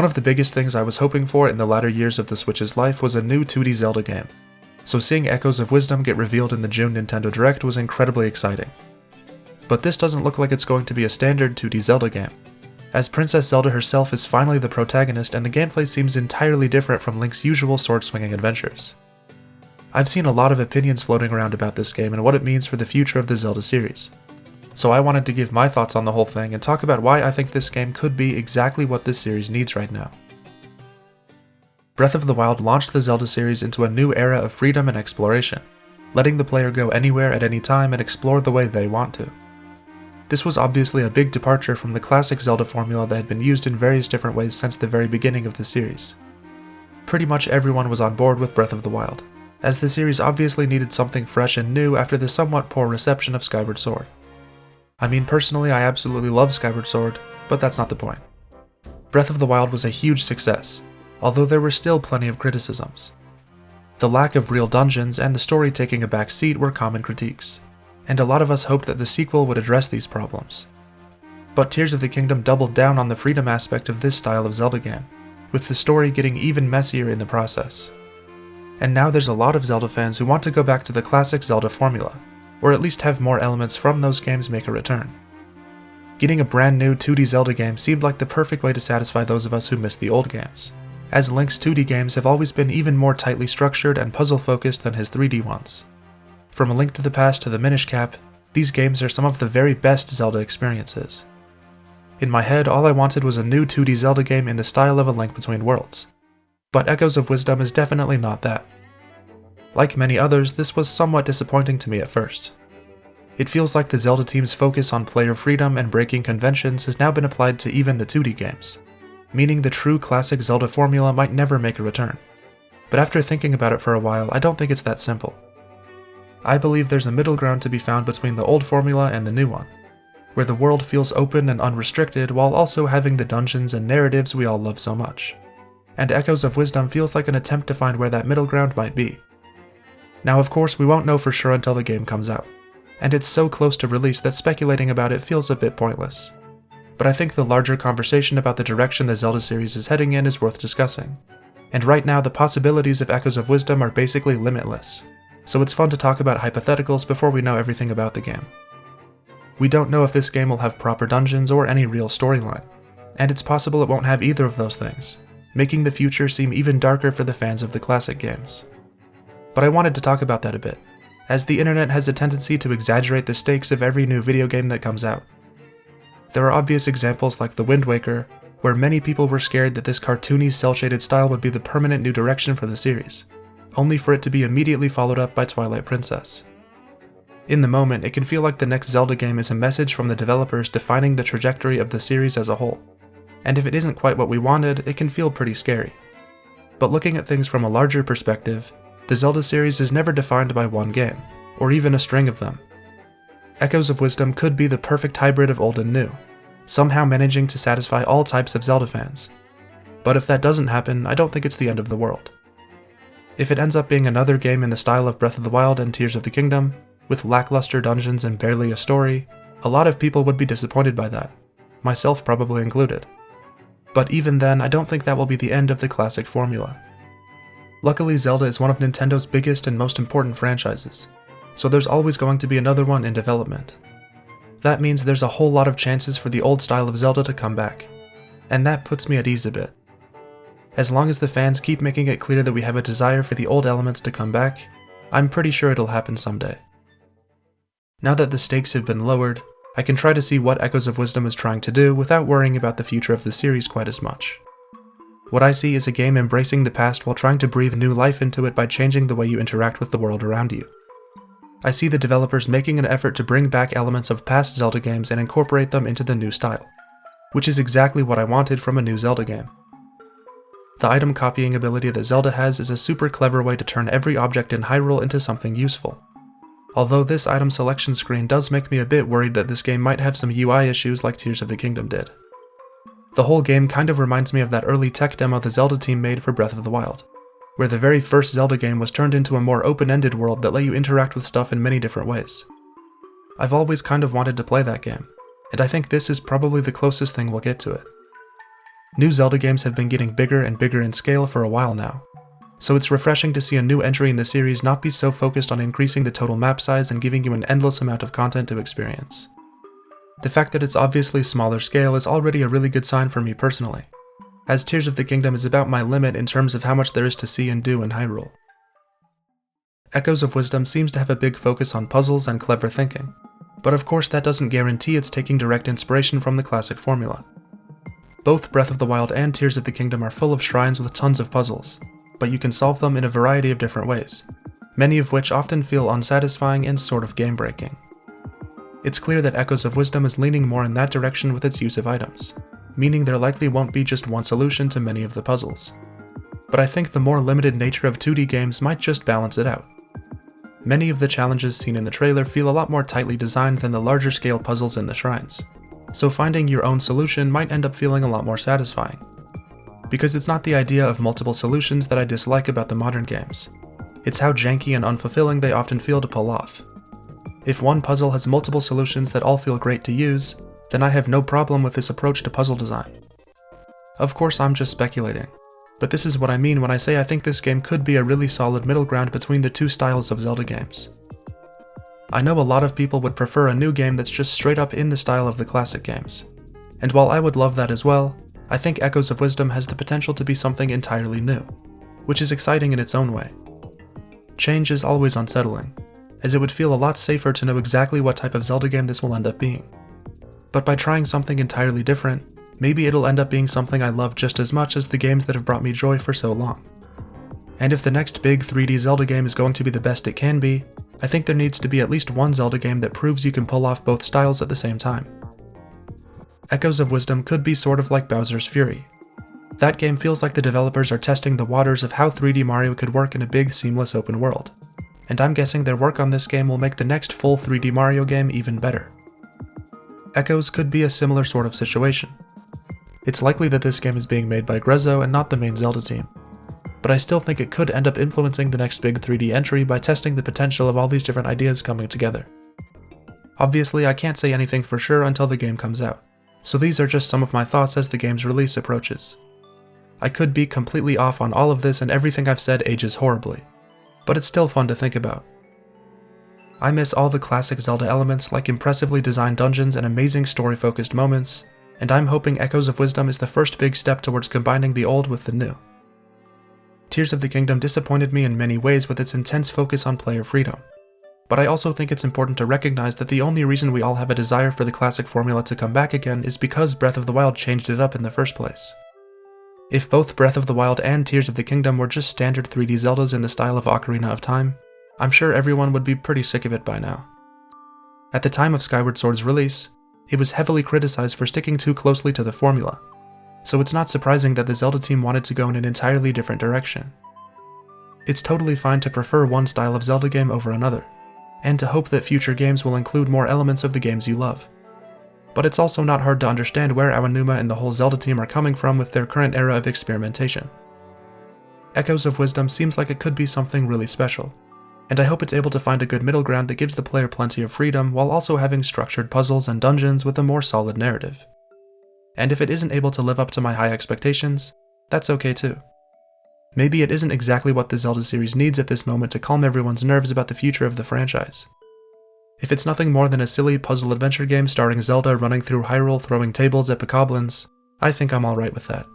One of the biggest things I was hoping for in the latter years of the Switch's life was a new 2D Zelda game, so seeing Echoes of Wisdom get revealed in the June Nintendo Direct was incredibly exciting. But this doesn't look like it's going to be a standard 2D Zelda game, as Princess Zelda herself is finally the protagonist and the gameplay seems entirely different from Link's usual sword-swinging adventures. I've seen a lot of opinions floating around about this game and what it means for the future of the Zelda series, so I wanted to give my thoughts on the whole thing and talk about why I think this game could be exactly what this series needs right now. Breath of the Wild launched the Zelda series into a new era of freedom and exploration, letting the player go anywhere at any time and explore the way they want to. This was obviously a big departure from the classic Zelda formula that had been used in various different ways since the very beginning of the series. Pretty much everyone was on board with Breath of the Wild, as the series obviously needed something fresh and new after the somewhat poor reception of Skyward Sword. I mean, personally, I absolutely love Skyward Sword, but that's not the point. Breath of the Wild was a huge success, although there were still plenty of criticisms. The lack of real dungeons and the story taking a back seat were common critiques, and a lot of us hoped that the sequel would address these problems. But Tears of the Kingdom doubled down on the freedom aspect of this style of Zelda game, with the story getting even messier in the process. And now there's a lot of Zelda fans who want to go back to the classic Zelda formula, or at least have more elements from those games make a return. Getting a brand new 2D Zelda game seemed like the perfect way to satisfy those of us who missed the old games, as Link's 2D games have always been even more tightly structured and puzzle-focused than his 3D ones. From A Link to the Past to the Minish Cap, these games are some of the very best Zelda experiences. In my head, all I wanted was a new 2D Zelda game in the style of A Link Between Worlds. But Echoes of Wisdom is definitely not that. Like many others, this was somewhat disappointing to me at first. It feels like the Zelda team's focus on player freedom and breaking conventions has now been applied to even the 2D games, meaning the true classic Zelda formula might never make a return. But after thinking about it for a while, I don't think it's that simple. I believe there's a middle ground to be found between the old formula and the new one, where the world feels open and unrestricted while also having the dungeons and narratives we all love so much. And Echoes of Wisdom feels like an attempt to find where that middle ground might be. Now of course we won't know for sure until the game comes out, and it's so close to release that speculating about it feels a bit pointless. But I think the larger conversation about the direction the Zelda series is heading in is worth discussing, and right now the possibilities of Echoes of Wisdom are basically limitless. So it's fun to talk about hypotheticals before we know everything about the game. We don't know if this game will have proper dungeons or any real storyline, and it's possible it won't have either of those things, making the future seem even darker for the fans of the classic games. But I wanted to talk about that a bit, as the internet has a tendency to exaggerate the stakes of every new video game that comes out. There are obvious examples like The Wind Waker, where many people were scared that this cartoony cel-shaded style would be the permanent new direction for the series, only for it to be immediately followed up by Twilight Princess. In the moment, it can feel like the next Zelda game is a message from the developers defining the trajectory of the series as a whole, and if it isn't quite what we wanted, it can feel pretty scary. But looking at things from a larger perspective, the Zelda series is never defined by one game, or even a string of them. Echoes of Wisdom could be the perfect hybrid of old and new, somehow managing to satisfy all types of Zelda fans. But if that doesn't happen, I don't think it's the end of the world. If it ends up being another game in the style of Breath of the Wild and Tears of the Kingdom, with lackluster dungeons and barely a story, a lot of people would be disappointed by that, myself probably included. But even then, I don't think that will be the end of the classic formula. Luckily, Zelda is one of Nintendo's biggest and most important franchises, so there's always going to be another one in development. That means there's a whole lot of chances for the old style of Zelda to come back, and that puts me at ease a bit. As long as the fans keep making it clear that we have a desire for the old elements to come back, I'm pretty sure it'll happen someday. Now that the stakes have been lowered, I can try to see what Echoes of Wisdom is trying to do without worrying about the future of the series quite as much. What I see is a game embracing the past while trying to breathe new life into it by changing the way you interact with the world around you. I see the developers making an effort to bring back elements of past Zelda games and incorporate them into the new style, which is exactly what I wanted from a new Zelda game. The item copying ability that Zelda has is a super clever way to turn every object in Hyrule into something useful. Although this item selection screen does make me a bit worried that this game might have some UI issues like Tears of the Kingdom did. The whole game kind of reminds me of that early tech demo the Zelda team made for Breath of the Wild, where the very first Zelda game was turned into a more open-ended world that let you interact with stuff in many different ways. I've always kind of wanted to play that game, and I think this is probably the closest thing we'll get to it. New Zelda games have been getting bigger and bigger in scale for a while now, so it's refreshing to see a new entry in the series not be so focused on increasing the total map size and giving you an endless amount of content to experience. The fact that it's obviously smaller scale is already a really good sign for me personally, as Tears of the Kingdom is about my limit in terms of how much there is to see and do in Hyrule. Echoes of Wisdom seems to have a big focus on puzzles and clever thinking, but of course that doesn't guarantee it's taking direct inspiration from the classic formula. Both Breath of the Wild and Tears of the Kingdom are full of shrines with tons of puzzles, but you can solve them in a variety of different ways, many of which often feel unsatisfying and sort of game-breaking. It's clear that Echoes of Wisdom is leaning more in that direction with its use of items, meaning there likely won't be just one solution to many of the puzzles. But I think the more limited nature of 2D games might just balance it out. Many of the challenges seen in the trailer feel a lot more tightly designed than the larger scale puzzles in the shrines, so finding your own solution might end up feeling a lot more satisfying. Because it's not the idea of multiple solutions that I dislike about the modern games, it's how janky and unfulfilling they often feel to pull off. If one puzzle has multiple solutions that all feel great to use, then I have no problem with this approach to puzzle design. Of course, I'm just speculating, but this is what I mean when I say I think this game could be a really solid middle ground between the two styles of Zelda games. I know a lot of people would prefer a new game that's just straight up in the style of the classic games, and while I would love that as well, I think Echoes of Wisdom has the potential to be something entirely new, which is exciting in its own way. Change is always unsettling, as it would feel a lot safer to know exactly what type of Zelda game this will end up being. But by trying something entirely different, maybe it'll end up being something I love just as much as the games that have brought me joy for so long. And if the next big 3D Zelda game is going to be the best it can be, I think there needs to be at least one Zelda game that proves you can pull off both styles at the same time. Echoes of Wisdom could be sort of like Bowser's Fury. That game feels like the developers are testing the waters of how 3D Mario could work in a big seamless open world, and I'm guessing their work on this game will make the next full 3D Mario game even better. Echoes could be a similar sort of situation. It's likely that this game is being made by Grezzo and not the main Zelda team, but I still think it could end up influencing the next big 3D entry by testing the potential of all these different ideas coming together. Obviously, I can't say anything for sure until the game comes out, so these are just some of my thoughts as the game's release approaches. I could be completely off on all of this and everything I've said ages horribly, but it's still fun to think about. I miss all the classic Zelda elements like impressively designed dungeons and amazing story-focused moments, and I'm hoping Echoes of Wisdom is the first big step towards combining the old with the new. Tears of the Kingdom disappointed me in many ways with its intense focus on player freedom, but I also think it's important to recognize that the only reason we all have a desire for the classic formula to come back again is because Breath of the Wild changed it up in the first place. If both Breath of the Wild and Tears of the Kingdom were just standard 3D Zeldas in the style of Ocarina of Time, I'm sure everyone would be pretty sick of it by now. At the time of Skyward Sword's release, it was heavily criticized for sticking too closely to the formula, so it's not surprising that the Zelda team wanted to go in an entirely different direction. It's totally fine to prefer one style of Zelda game over another, and to hope that future games will include more elements of the games you love. But it's also not hard to understand where Aonuma and the whole Zelda team are coming from with their current era of experimentation. Echoes of Wisdom seems like it could be something really special, and I hope it's able to find a good middle ground that gives the player plenty of freedom while also having structured puzzles and dungeons with a more solid narrative. And if it isn't able to live up to my high expectations, that's okay too. Maybe it isn't exactly what the Zelda series needs at this moment to calm everyone's nerves about the future of the franchise. If it's nothing more than a silly puzzle adventure game starring Zelda running through Hyrule throwing tables at bokoblins, I think I'm alright with that.